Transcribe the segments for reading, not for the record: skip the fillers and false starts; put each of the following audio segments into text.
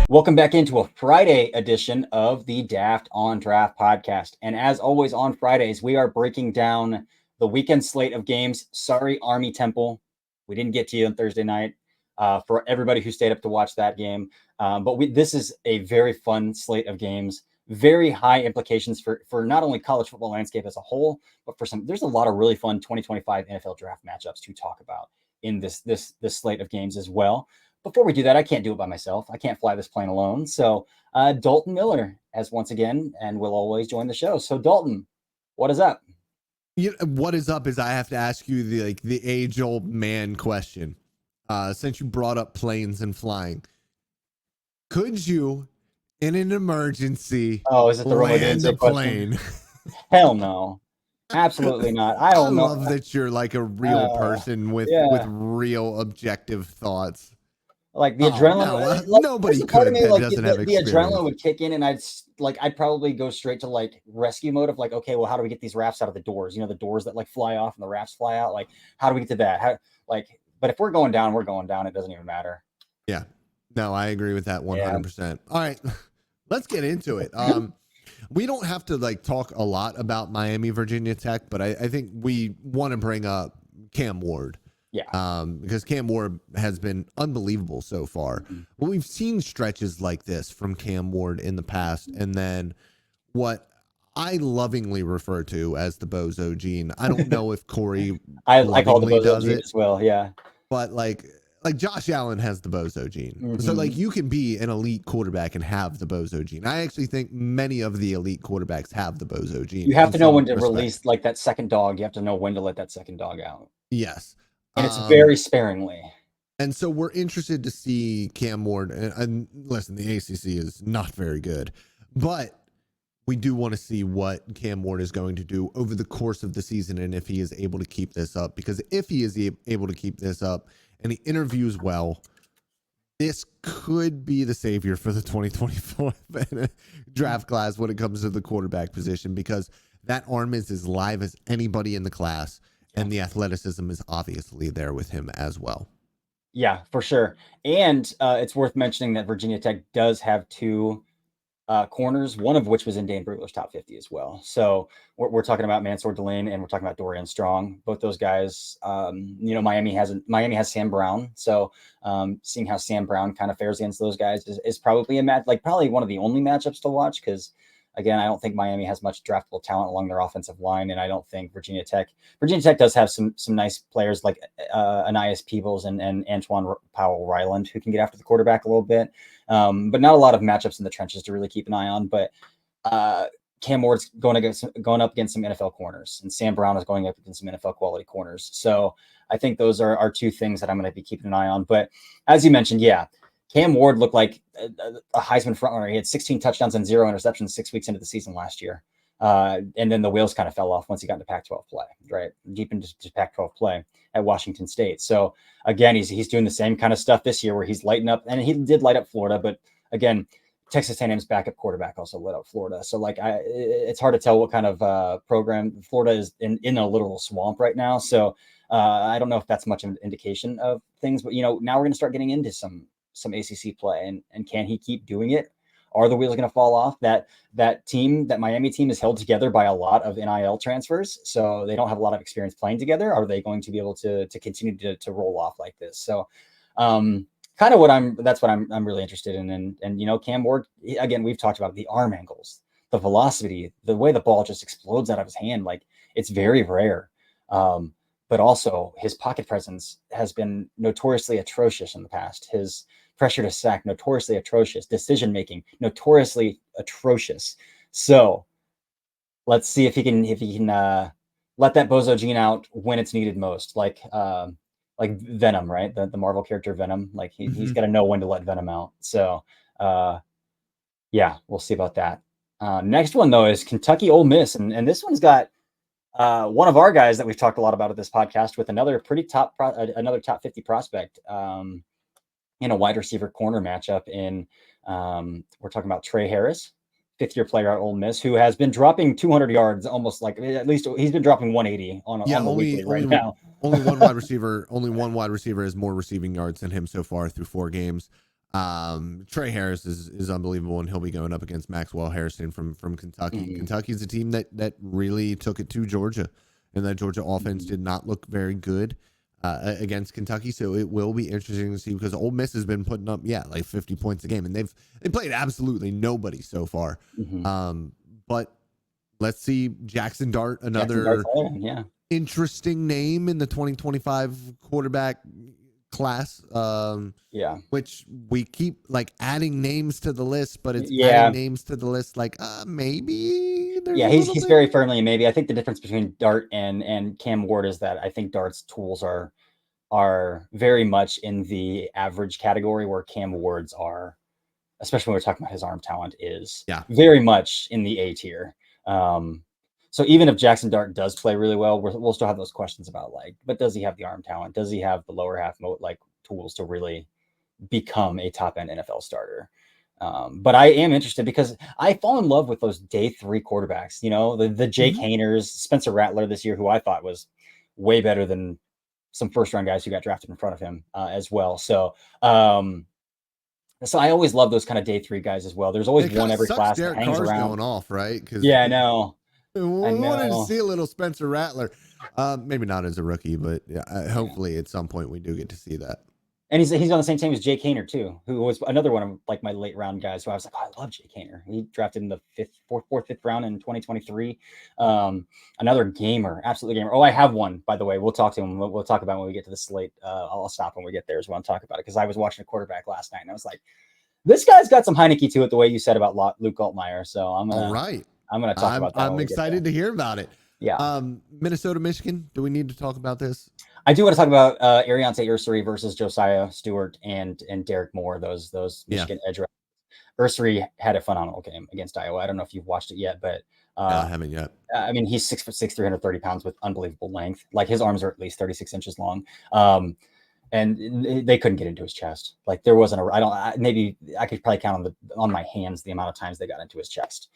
Welcome back into a Friday edition of the Daft on Draft podcast. And as always on Fridays, we are breaking down the weekend slate of games. Sorry, Army Temple. We didn't get to you on Thursday night for everybody who stayed up to watch that game. This is a very fun slate of games, very high implications for not only college football landscape as a whole, but there's a lot of really fun 2025 NFL draft matchups to talk about in this slate of games as well. Before we do that, I can't do it by myself. I can't fly this plane alone. So Dalton Miller has once again and will always join the show. So Dalton, what is up? What is up is I have to ask you the age old man question. Since you brought up planes and flying, could you, in an emergency, is it the land a plane? Hell no. Absolutely not. I don't know. I love that you're like a real person with real objective thoughts. Like the adrenaline, nobody could. That doesn't have the adrenaline would kick in, and I'd probably go straight to like rescue mode of like, okay, well, how do we get these rafts out of the doors? You know, the doors that like fly off and the rafts fly out. Like, how do we get to that? But if we're going down, we're going down. It doesn't even matter. Yeah, no, I agree with that 100%. Yeah. All right, let's get into it. We don't have to like talk a lot about Miami, Virginia Tech, but I think we want to bring up Cam Ward. Yeah. Because Cam Ward has been unbelievable so far. Mm-hmm. But we've seen stretches like this from Cam Ward in the past. And then what I lovingly refer to as the bozo gene. I don't know if Cory I call the bozo gene as well. Yeah. But like Josh Allen has the bozo gene. Mm-hmm. So like you can be an elite quarterback and have the bozo gene. I actually think many of the elite quarterbacks have the bozo gene. You have to know when to release like that second dog. You have to know when to let that second dog out. Yes. And it's very sparingly. And so we're interested to see Cam Ward. And listen, the ACC is not very good, but we do want to see what Cam Ward is going to do over the course of the season and if he is able to keep this up. Because if he is able to keep this up and he interviews well, this could be the savior for the 2024 draft class when it comes to the quarterback position, because that arm is as live as anybody in the class. And the athleticism is obviously there with him as well. Yeah, for sure. And it's worth mentioning that Virginia Tech does have two corners, one of which was in Dane Brugler's top 50 as well. So we're talking about Mansour Delane and we're talking about Dorian Strong. Both those guys, Miami has Sam Brown. So seeing how Sam Brown kind of fares against those guys is probably a match, like probably one of the only matchups to watch, because again, I don't think Miami has much draftable talent along their offensive line, and I don't think Virginia Tech does have some nice players like Anais Peebles and Antoine Powell-Ryland who can get after the quarterback a little bit, but not a lot of matchups in the trenches to really keep an eye on. But Cam Ward's going up against some NFL corners, and Sam Brown is going up against some NFL quality corners. So I think those are two things that I'm going to be keeping an eye on. But as you mentioned, yeah, Cam Ward looked like a Heisman frontrunner. He had 16 touchdowns and 0 interceptions 6 weeks into the season last year. And then the wheels kind of fell off once he got into Pac-12 play, right? Deep into Pac-12 play at Washington State. So again, he's doing the same kind of stuff this year where he's lighting up, and he did light up Florida, but again, Texas A&M's backup quarterback also lit up Florida. So like, it's hard to tell what kind of program. Florida is in a literal swamp right now. So I don't know if that's much of an indication of things, but now we're going to start getting into some ACC play, and can he keep doing it? Are the wheels going to fall off? That Miami team is held together by a lot of NIL transfers, so they don't have a lot of experience playing together. Are they going to be able to continue to roll off like this? So kind of that's what I'm really interested in. And Cam Ward, again, we've talked about the arm angles, the velocity, the way the ball just explodes out of his hand. Like, it's very rare. But also his pocket presence has been notoriously atrocious in the past. His pressure to sack, notoriously atrocious. Decision-making, notoriously atrocious. So let's see if he can let that bozo gene out when it's needed most. Like Venom, right? The Marvel character Venom. Like he's got to know when to let Venom out. So yeah, we'll see about that. Next one though is Kentucky Ole Miss, and this one's got one of our guys that we've talked a lot about at this podcast with another another top 50 prospect in a wide receiver corner matchup. We're talking about Trey Harris, fifth-year player at Ole Miss, who has been dropping 200 yards, almost like, at least he's been dropping 180 on the weekly right now. Only one wide receiver has more receiving yards than him so far through 4 games. Trey Harris is unbelievable, and he'll be going up against Maxwell Harrison from Kentucky. Mhm. Kentucky's a team that really took it to Georgia, and that Georgia offense did not look very good against Kentucky. So it will be interesting to see, because Ole Miss has been putting up like 50 points a game, and they played absolutely nobody so far. But let's see Jackson Dart, another interesting name in the 2025 quarterback class, which we keep like adding names to the list, but it's adding names to the list like maybe he's very firmly maybe. I think the difference between Dart and Cam Ward is that I think Dart's tools are very much in the average category, where Cam Ward's are, especially when we're talking about his arm talent, is very much in the A tier. So even if Jackson Dart does play really well, we'll still have those questions about but does he have the arm talent? Does he have the lower half tools to really become a top end NFL starter? But I am interested because I fall in love with those day 3 quarterbacks. The Jake Hayners, Spencer Rattler this year, who I thought was way better than some first round guys who got drafted in front of him as well. So I always love those kind of day 3 guys as well. There's always one every class that hangs around. Going off, right? I know. We wanted to see a little Spencer Rattler. Maybe not as a rookie, but hopefully at some point we do get to see that. And he's on the same team as Jake Haener too, who was another one of my late round guys who I was like, I love Jake Haener. He drafted in the fourth, fifth round in 2023. Another gamer, absolutely gamer. Oh, I have one, by the way. We'll talk to him. We'll talk about when we get to the slate. I'll stop when we get there as well and talk about it, because I was watching a quarterback last night and I was like, this guy's got some Heineke to it, the way you said about Luke Altmaier. So I'm gonna talk about that. I'm excited to hear about it. Yeah. Minnesota, Michigan. Do we need to talk about this? I do want to talk about Ariante Ursary versus Josiah Stewart and Derek Moore, those Michigan edge rushers. Ursary had a phenomenal game against Iowa. I don't know if you've watched it yet, but I haven't yet. I mean, he's 6'6", 330 pounds with unbelievable length. Like, his arms are at least 36 inches long. And they couldn't get into his chest. Like, there wasn't maybe I could probably count on my hands the amount of times they got into his chest.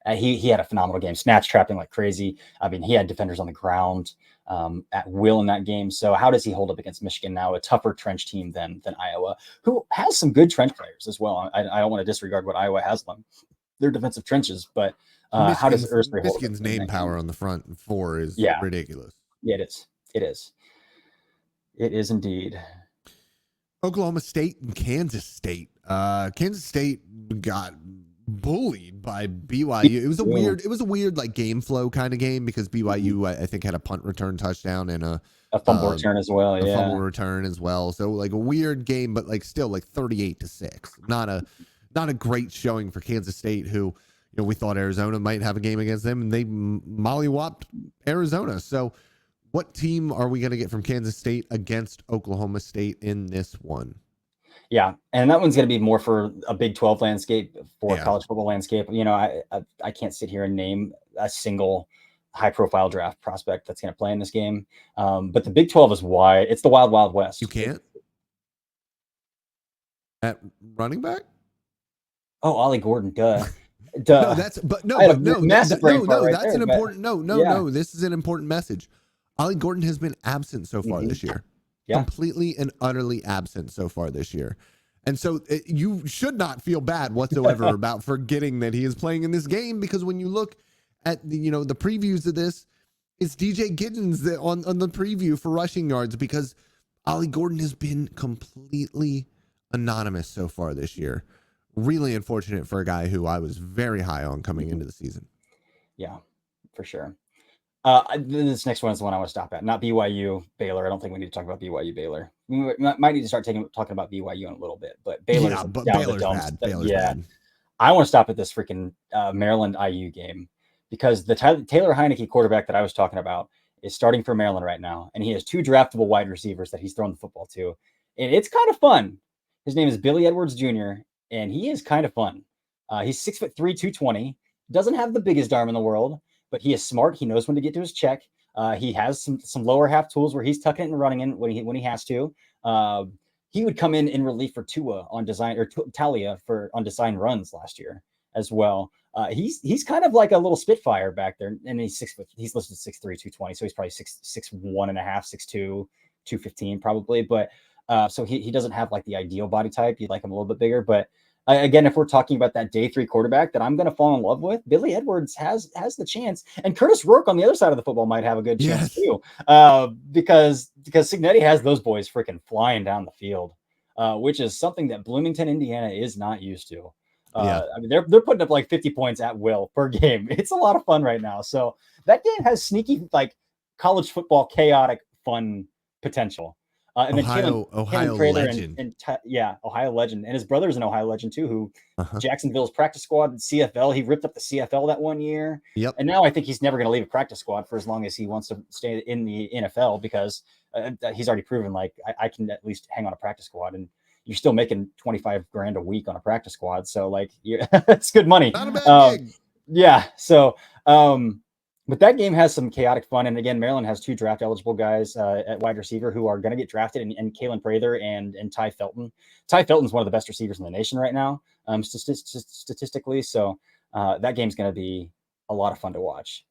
He had a phenomenal game, snatch trapping like crazy. I mean, he had defenders on the ground at will in that game. So how does he hold up against Michigan now, a tougher trench team than Iowa, who has some good trench players as well? I don't want to disregard what Iowa has on their defensive trenches, but how does Ursary hold up? Michigan's name power on the front 4 is ridiculous. Yeah, it is indeed. Oklahoma State and Kansas State. Kansas State got bullied by BYU. It was a weird like game flow kind of game, because BYU I think had a punt return touchdown and a fumble return as well. A fumble return as well. So like a weird game, but like still like 38-6. Not a great showing for Kansas State, who we thought Arizona might have a game against them, and they mollywopped Arizona. So what team are we going to get from Kansas State against Oklahoma State in this one? Yeah, and that one's going to be more for a Big 12 landscape, for college football landscape. I can't sit here and name a single high-profile draft prospect that's going to play in this game. But the Big 12 is wide. It's the wild, wild west. You can't? At running back? Oh, Ollie Gordon, duh. No, that's an important. No. This is an important message. Ollie Gordon has been absent so far this year. Yeah. Completely and utterly absent so far this year. And so you should not feel bad whatsoever about forgetting that he is playing in this game, because when you look at the previews of this, it's DJ Giddens on the preview for rushing yards, because Ollie Gordon has been completely anonymous so far this year. Really unfortunate for a guy who I was very high on coming into the season. Yeah, for sure. This next one is the one I want to stop at. Not BYU, Baylor. I don't think we need to talk about BYU, Baylor. We might need to start talking about BYU in a little bit, but Baylor's bad. Baylor's bad. I want to stop at this freaking Maryland IU game, because the Taylor Heineke quarterback that I was talking about is starting for Maryland right now, and he has 2 draftable wide receivers that he's throwing the football to, and it's kind of fun. His name is Billy Edwards Jr., and he is kind of fun. He's 6'3", 220. Doesn't have the biggest arm in the world, but he is smart. He knows when to get to his check. He has some lower half tools where he's tucking it and running in when he has to. He would come in relief for Tua on design, or Talia on design runs last year as well. He's kind of like a little Spitfire back there, and he's 6 foot. He's listed 6'3", 220, so he's probably 6'1.5", 6'2", 215 probably. But So he doesn't have like the ideal body type. You'd like him a little bit bigger. But again, if we're talking about that day 3 quarterback that I'm going to fall in love with, Billy Edwards has the chance. And Curtis Rourke on the other side of the football might have a good chance too. Because Cignetti has those boys freaking flying down the field, which is something that Bloomington, Indiana is not used to. I mean, they're putting up like 50 points at will per game. It's a lot of fun right now. So that game has sneaky, like college football, chaotic fun potential. And Ohio Prather legend. Ohio legend. And his brother's an Ohio legend too, who Jacksonville's practice squad and CFL. He ripped up the CFL that one year. Yep. And now I think he's never going to leave a practice squad for as long as he wants to stay in the NFL, because he's already proven like I can at least hang on a practice squad, and you're still making 25 grand a week on a practice squad. So like, it's good money. Not a bad gig. Yeah. So, but that game has some chaotic fun. And again, Maryland has 2 draft eligible guys at wide receiver who are going to get drafted, and Kalen Prather and Ty Felton. Ty Felton's one of the best receivers in the nation right now, statistically. So that game's going to be a lot of fun to watch.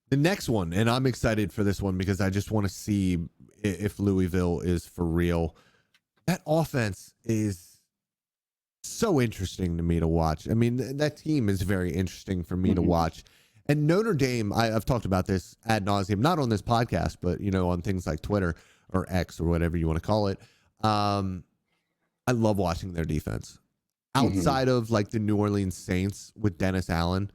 The next one, and I'm excited for this one because I just want to see if Louisville is for real. That offense is so interesting to me to watch. I mean, that team is very interesting for me to watch. And Notre Dame, I've talked about this ad nauseum, not on this podcast, but, you know, on things like Twitter or X or whatever you want to call it. I love watching their defense. Outside of like the New Orleans Saints with Dennis Allen,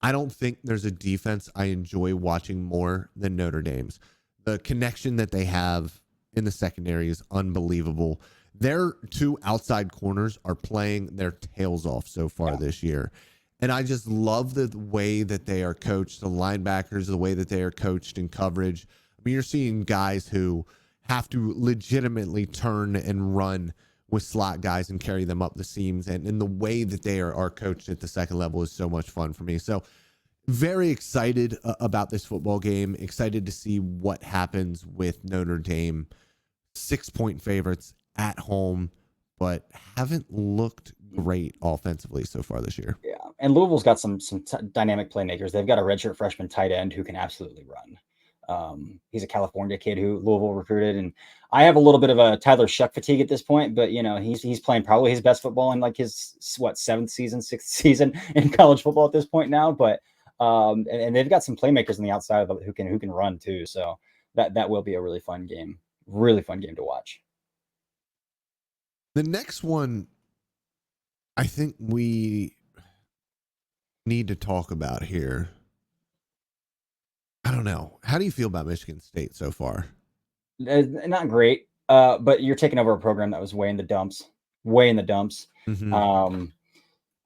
I don't think there's a defense I enjoy watching more than Notre Dame's. The connection that they have in the secondary is unbelievable. Their 2 outside corners are playing their tails off so far this year. And I just love the way that they are coached, the linebackers, the way that they are coached in coverage. I mean, you're seeing guys who have to legitimately turn and run with slot guys and carry them up the seams. And the way that they are coached at the second level is so much fun for me. So very excited about this football game. Excited to see what happens with Notre Dame. 6-point favorites at home, but haven't looked great offensively so far this year. Yeah, and Louisville's got some dynamic playmakers. They've got a redshirt freshman tight end who can absolutely run. He's a California kid who Louisville recruited, and I have a little bit of a Tyler Shuck fatigue at this point. But you know, he's playing probably his best football in like his 6th season in college football at this point now. But and they've got some playmakers on the outside who can run too. So that will be a really fun game to watch. The next one, I think we need to talk about here. I don't know. How do you feel about Michigan State so far? Not great, but you're taking over a program that was way in the dumps. And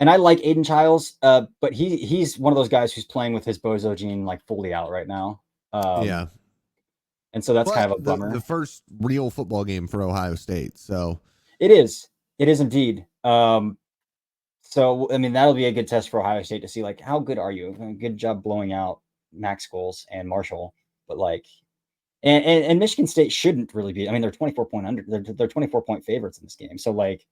I like Aiden Childs, but he's one of those guys who's playing with his bozo gene like fully out right now. And so that's kind of a bummer. The first real football game for Ohio State, so it is indeed. So I mean, that'll be a good test for Ohio State to see like how good are you? Good job blowing out Max Scholes and Marshall, but like, and Michigan State shouldn't really be. I mean, they're 24-point under. They're 24-point favorites in this game. So like,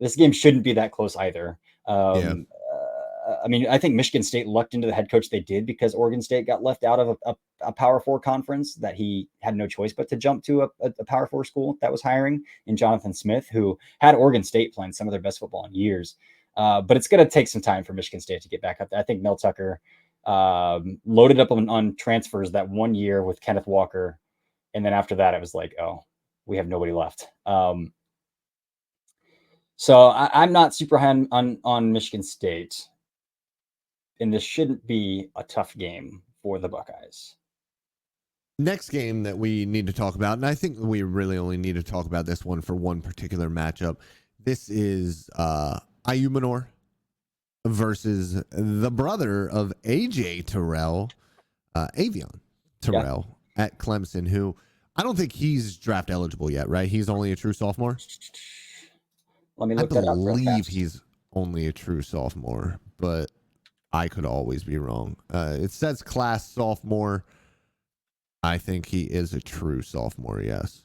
this game shouldn't be that close either. I mean, I think Michigan State lucked into the head coach they did because Oregon State got left out of a Power 4 conference that he had no choice but to jump to a Power 4 school that was hiring in Jonathan Smith, who had Oregon State playing some of their best football in years. But it's going to take some time for Michigan State to get back up there. I think Mel Tucker loaded up on transfers that one year with Kenneth Walker. And then after that, it was like, oh, we have nobody left. So I'm not super high on Michigan State. And this shouldn't be a tough game for the Buckeyes. Next game that we need to talk about, and I think we really only need to talk about this one for one particular matchup. This is Ayumanor versus the brother of AJ Terrell, Avion Terrell at Clemson, who I don't think he's draft eligible yet, right? He's only a true sophomore. Let me look that up. I believe he's only a true sophomore, but I could always be wrong. It says class sophomore. I think he is a true sophomore, yes.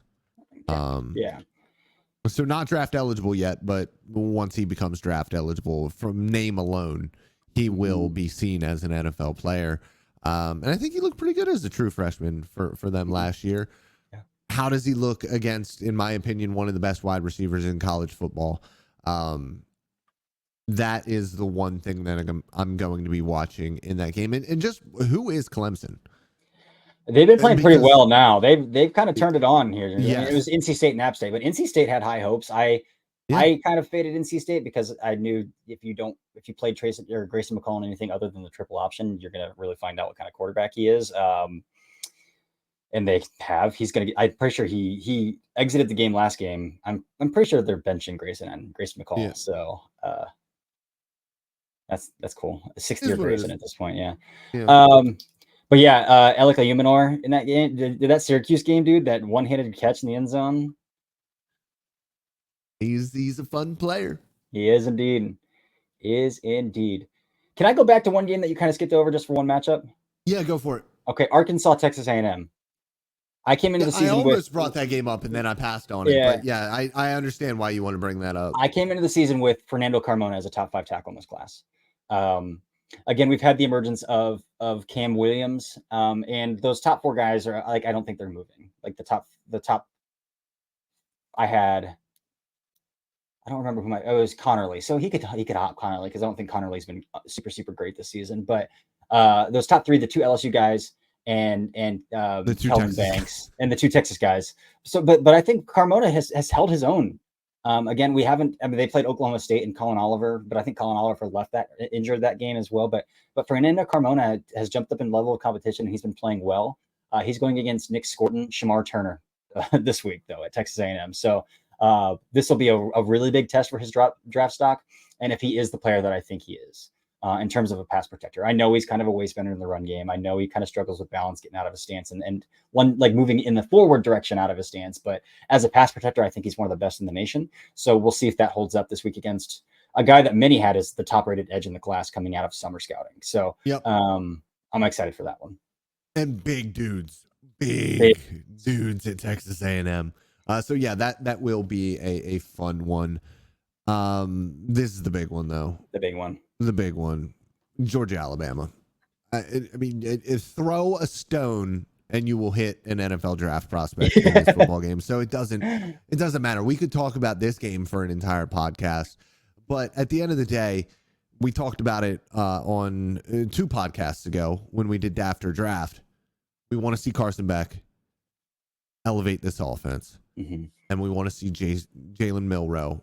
So not draft eligible yet, but once he becomes draft eligible, from name alone, he will be seen as an NFL player. And I think he looked pretty good as a true freshman for them last year. how does he look against, in my opinion, one of the best wide receivers in college football? That is the one thing that I'm going to be watching in that game. And just who is Clemson? They've been playing pretty Because well now. They've kind of turned it on here. I mean, it was yes, NC State and App State, but NC State had high hopes. I kind of faded NC State because I knew if you played Trace or Grayson McCall in anything other than the triple option, you're gonna really find out what kind of quarterback he is. And they have. I'm pretty sure he exited the game last game. I'm pretty sure they're benching Grayson McCall. Yeah. So that's cool. 60-year Grayson at this point. Yeah. But yeah, Alec Ayumanor in that game, did that Syracuse game, dude, that one-handed catch in the end zone. He's a fun player. He is indeed. Can I go back to one game that you kind of skipped over just for one matchup? Yeah, go for it. Okay, Arkansas, Texas A&M. I came into the season I almost brought that game up and then I passed on it. But yeah, I understand why you want to bring that up. I came into the season with Fernando Carmona as a top 5 tackle in this class. Again, we've had the emergence of Cam Williams, and those top 4 guys are like, I don't think they're moving. Like the top. I don't remember it was Connerly. So he could hop Connerly because I don't think Connerly's been super great this season. But those top 3, the 2 LSU guys and the 2 Kelvin Banks and the 2 Texas guys. So, but I think Carmona has held his own. Again, they played Oklahoma State and Colin Oliver, but I think Colin Oliver injured that game as well. But Fernando Carmona has jumped up in level of competition. He's been playing well. He's going against Nick Scorton, Shamar Turner this week though at Texas A&M. So this will be a really big test for his draft stock. And if he is the player that I think he is in terms of a pass protector, I know he's kind of a waste bender in the run game. I know he kind of struggles with balance getting out of his stance and one like moving in the forward direction out of his stance. But as a pass protector, I think he's one of the best in the nation. So we'll see if that holds up this week against a guy that many had as the top rated edge in the class coming out of summer scouting. So I'm excited for that one. And big dudes at Texas A&M. So yeah, that will be a fun one. This is the big one though. The big one. Georgia, Alabama. I mean, throw a stone and you will hit an NFL draft prospect in this football game. So it doesn't matter. We could talk about this game for an entire podcast, but at the end of the day, we talked about it on 2 podcasts ago when we did After Draft. We want to see Carson Beck elevate this offense. Mm-hmm. And we want to see Jalen Milroe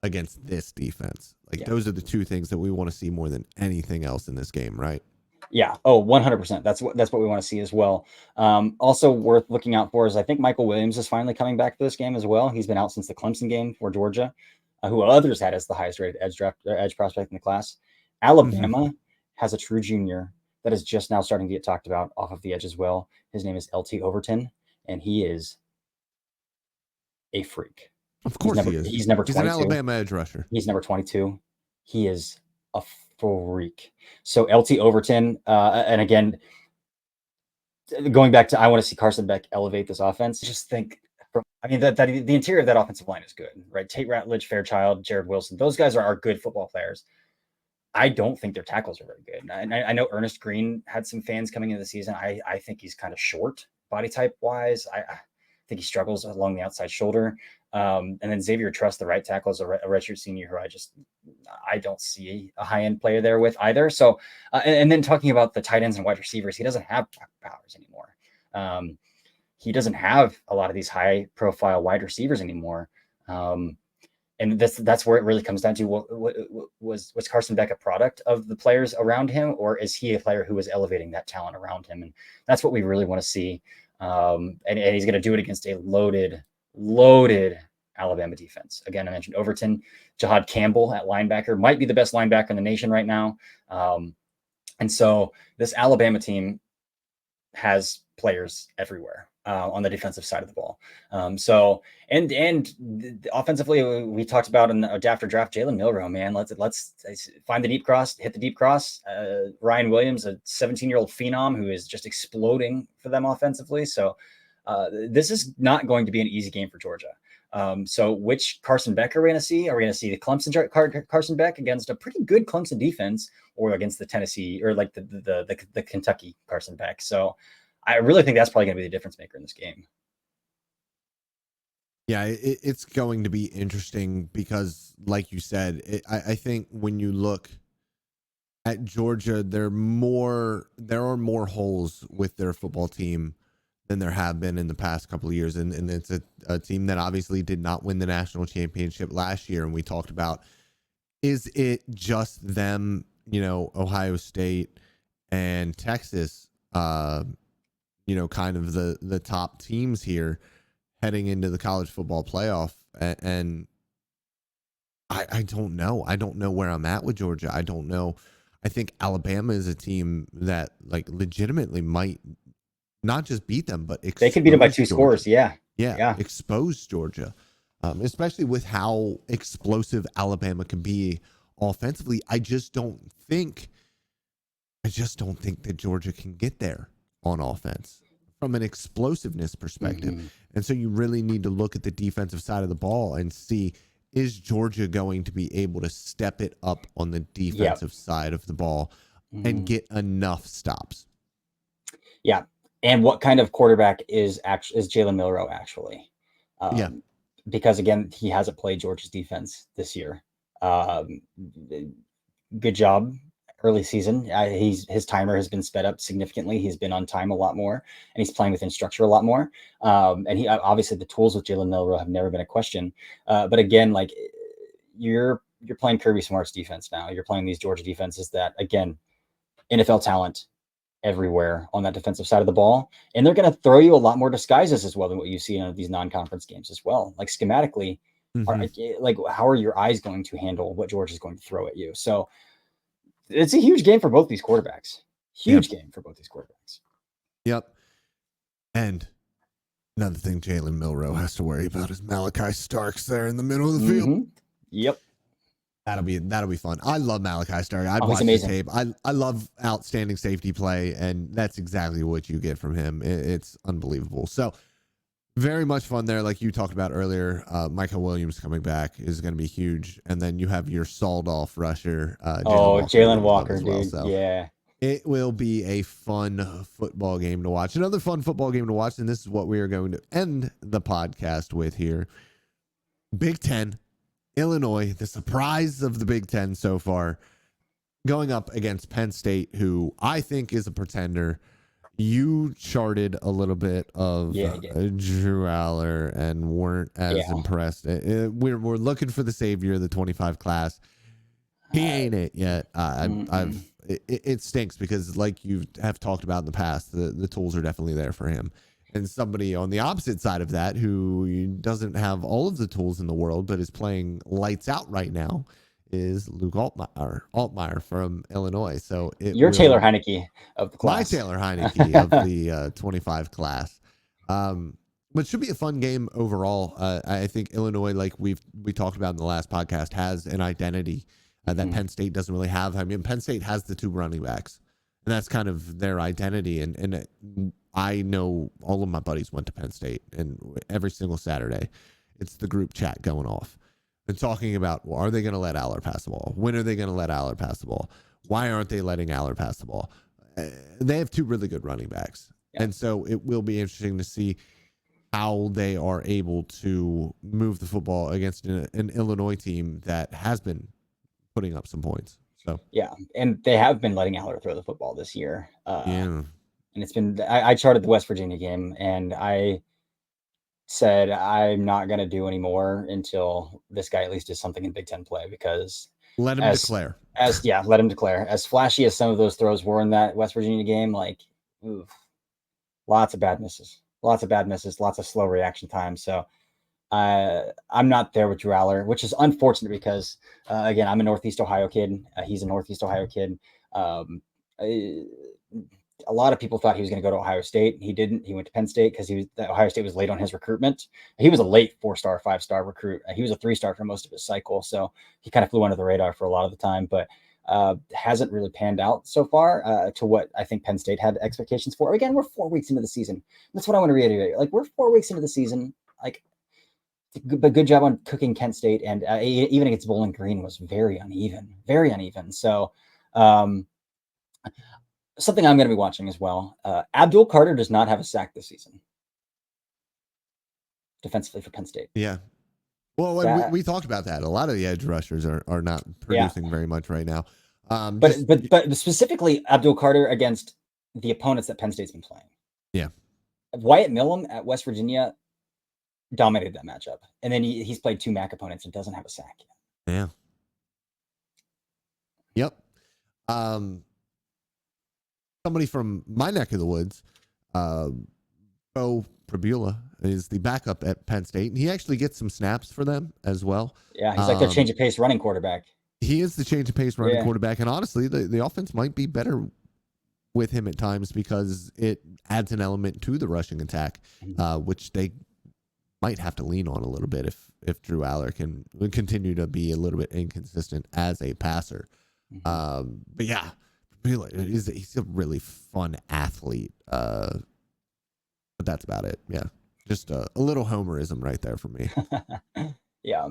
against this defense. Those are the 2 things that we want to see more than anything else in this game, right? Yeah. Oh, 100%. That's what we want to see as well. Also worth looking out for is I think Michael Williams is finally coming back for this game as well. He's been out since the Clemson game for Georgia, who others had as the highest rated edge prospect in the class. Alabama has a true junior that is just now starting to get talked about off of the edge as well. His name is LT Overton, and he is a freak. Of course he is. He's number 22. He's an Alabama edge rusher. He's number 22. He is a freak. So LT Overton, and again, going back to I want to see Carson Beck elevate this offense. Just think, that the interior of that offensive line is good, right? Tate Ratledge, Fairchild, Jared Wilson. Those guys are good football players. I don't think their tackles are very good. And I know Ernest Green had some fans coming into the season. I think he's kind of short body type wise. I think he struggles along the outside shoulder. And then Xavier Truss, the right tackle, is a redshirt senior who I don't see a high-end player there with either. So, and then talking about the tight ends and wide receivers, he doesn't have powers anymore. He doesn't have a lot of these high-profile wide receivers anymore. And that's where it really comes down to was Carson Beck a product of the players around him, or is he a player who is elevating that talent around him? And that's what we really want to see. And he's going to do it against a loaded Alabama defense. Again, I mentioned Overton, Jahad Campbell at linebacker might be the best linebacker in the nation right now. And so this Alabama team has players everywhere on the defensive side of the ball. So offensively, we talked about in the after draft, Jalen Milroe, man, let's find the deep cross, hit the deep cross. Ryan Williams, a 17-year-old phenom who is just exploding for them offensively. So this is not going to be an easy game for Georgia. So which Carson Beck are we going to see? Are we going to see the Clemson Carson Beck against a pretty good Clemson defense, or against the Tennessee or like the Kentucky Carson Beck? So I really think that's probably going to be the difference maker in this game. Yeah, it's going to be interesting because, like you said, I think when you look at Georgia, there are more holes with their football team than there have been in the past couple of years, and it's a team that obviously did not win the national championship last year. And we talked about, is it just them, Ohio State and Texas, kind of the top teams here heading into the college football playoff, and I don't know. I don't know where I'm at with Georgia. I don't know. I think Alabama is a team that like legitimately might not just beat them, but They could beat them by expose two Georgia. scores. Yeah. Yeah, Yeah. expose Georgia, especially with how explosive Alabama can be offensively. I just don't think that Georgia can get there on offense from an explosiveness perspective. Mm-hmm. And so you really need to look at the defensive side of the ball and see, is Georgia going to be able to step it up on the Yep. defensive side of the ball and Mm-hmm. get enough stops? Yeah. And what kind of quarterback is Jalen Milroe actually? Yeah. Because again, he hasn't played Georgia's defense this year. Um, Good job early season. His timer has been sped up significantly. He's been on time a lot more, and he's playing within structure a lot more. And he obviously the tools with Jalen Milroe have never been a question. But again, like you're playing Kirby Smart's defense now. You're playing these Georgia defenses that again, NFL talent everywhere on that defensive side of the ball, and they're going to throw you a lot more disguises as well than what you see in these non-conference games as well. Like schematically, Mm-hmm. like how are your eyes going to handle what Georgia's going to throw at you? So it's a huge game for both these quarterbacks. Huge game for both these quarterbacks. Yep. And another thing Jalen Milroe has to worry about is Malachi Starks there in the middle of the field. Yep. That'll be fun. I love Malachi Stark. I'd watch the tape. I love outstanding safety play, and that's exactly what you get from him. It's unbelievable. So very much fun there, like you talked about earlier. Michael Williams coming back is going to be huge, and then you have your sawed off rusher. Jalen Walker, as well. dude. So yeah. it will be a fun football game to watch. Another fun football game to watch, and this is what we are going to end the podcast with here. Big Ten. Illinois, the surprise of the Big Ten so far, going up against Penn State, who I think is a pretender. You charted a little bit of Drew Aller and weren't as impressed. We're looking for the savior of the 25 class. He ain't it yet. It stinks because, like you have talked about in the past, the tools are definitely there for him. And somebody on the opposite side of that who doesn't have all of the tools in the world but is playing lights out right now is Luke Altmaier from Illinois. So you're Taylor Heineke of the class. My Taylor Heineke of the 25 class. But should be a fun game overall. I think Illinois, like we talked about in the last podcast, has an identity that Penn State doesn't really have. I mean, Penn State has the two running backs, and that's kind of their identity. And I know all of my buddies went to Penn State, and every single Saturday, it's the group chat going off and talking about, well, are they going to let Aller pass the ball? When are they going to let Aller pass the ball? Why aren't they letting Aller pass the ball? They have two really good running backs, and so it will be interesting to see how they are able to move the football against an Illinois team that has been putting up some points. So yeah, and they have been letting Aller throw the football this year. Yeah. And it's been, I charted the West Virginia game, and I said I'm not going to do any more until this guy at least does something in Big Ten play, because let him declare. Let him declare. As flashy as some of those throws were in that West Virginia game, like, oof, lots of bad misses, lots of slow reaction time. So I'm not there with Drew Aller, which is unfortunate because, again, I'm a Northeast Ohio kid. He's a Northeast Ohio kid. A lot of people thought he was going to go to Ohio State. He didn't. He went to Penn State because Ohio State was late on his recruitment. He was a late 4-star, 5-star recruit. He was a 3-star for most of his cycle, so he kind of flew under the radar for a lot of the time, but hasn't really panned out so far to what I think Penn State had expectations for. Again, we're 4 weeks into the season. That's what I want to reiterate. Like, we're 4 weeks into the season. Like, but good job on cooking Kent State, and even against Bowling Green was very uneven. So something I'm going to be watching as well. Abdul Carter does not have a sack this season. defensively for Penn State. Yeah. Well, and we talked about that. A lot of the edge rushers are not producing very much right now. But specifically Abdul Carter against the opponents that Penn State's been playing. Yeah. Wyatt Millum at West Virginia dominated that matchup. And then he's played 2 MAC opponents and doesn't have a sack yet. Yeah. Yep. Somebody from my neck of the woods, Bo Prabula, is the backup at Penn State, and he actually gets some snaps for them as well. Yeah, he's like their change of pace running quarterback. He is the change of pace running quarterback, and honestly, the offense might be better with him at times because it adds an element to the rushing attack, which they might have to lean on a little bit if Drew Aller can continue to be a little bit inconsistent as a passer. But yeah, he's a really fun athlete. But that's about it. Yeah, just a little homerism right there for me. Yeah.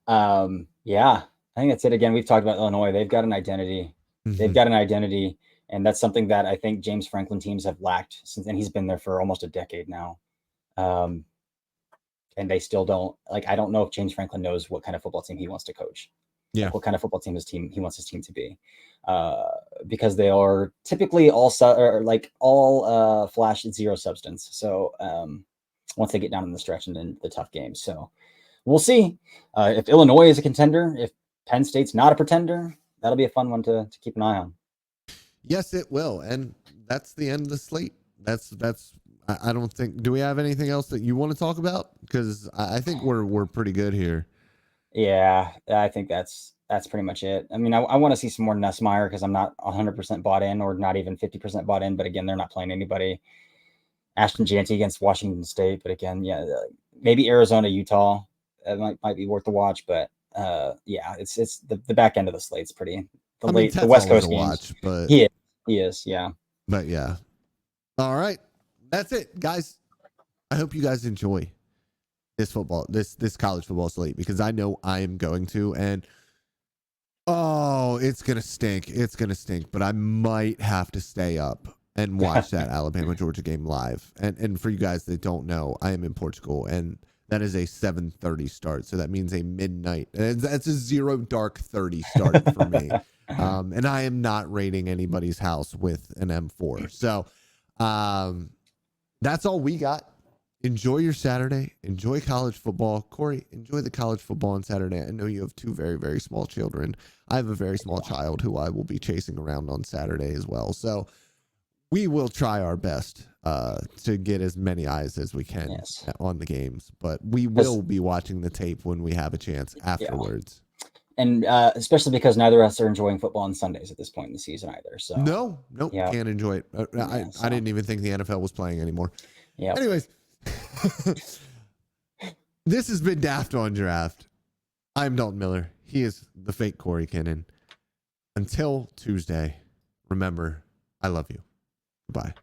I think that's it. Again, we've talked about Illinois. They've got an identity. They've got an identity, and that's something that I think James Franklin teams have lacked since, and he's been there for almost a decade now. And they still don't, like, I don't know if James Franklin knows what kind of football team he wants to coach. Yeah. Like what kind of football team he wants his team to be. Because they are typically all flash, zero substance. So once they get down in the stretch and then the tough games. So we'll see if Illinois is a contender, if Penn State's not a pretender. That'll be a fun one to keep an eye on. Yes, it will. And that's the end of the slate. I don't think, do we have anything else that you want to talk about? Because I think we're pretty good here. Yeah, I think that's pretty much it. I mean, I want to see some more Nussmeier because I'm not 100% bought in, or not even 50% bought in. But again, they're not playing anybody. Ashton Jeanty against Washington State. But again, maybe Arizona, Utah. It might be worth the watch. But it's the back end of the slate's pretty. The West Coast games. Watch, but he is. Yeah. But yeah. All right. That's it, guys. I hope you guys enjoy this college football slate, because I know I am going to, and it's gonna stink. It's gonna stink, but I might have to stay up and watch that Alabama Georgia game live. And for you guys that don't know, I am in Portugal, and that is a 7:30 start, so that means a midnight. And that's a 0:30 start for me. And I am not raiding anybody's house with an M4. So that's all we got. Enjoy your Saturday. Enjoy college football. Corey, enjoy the college football on Saturday. I know you have 2 very, very small children. I have a very small child who I will be chasing around on Saturday as well. So we will try our best to get as many eyes as we can on the games. But we will be watching the tape when we have a chance afterwards. And especially because neither of us are enjoying football on Sundays at this point in the season either. So can't enjoy it. I didn't even think the NFL was playing anymore. Yeah. Anyways, this has been Daft on Draft. I'm Dalton Miller. He is the fake Corey Kinnan. Until Tuesday, remember, I love you. Bye.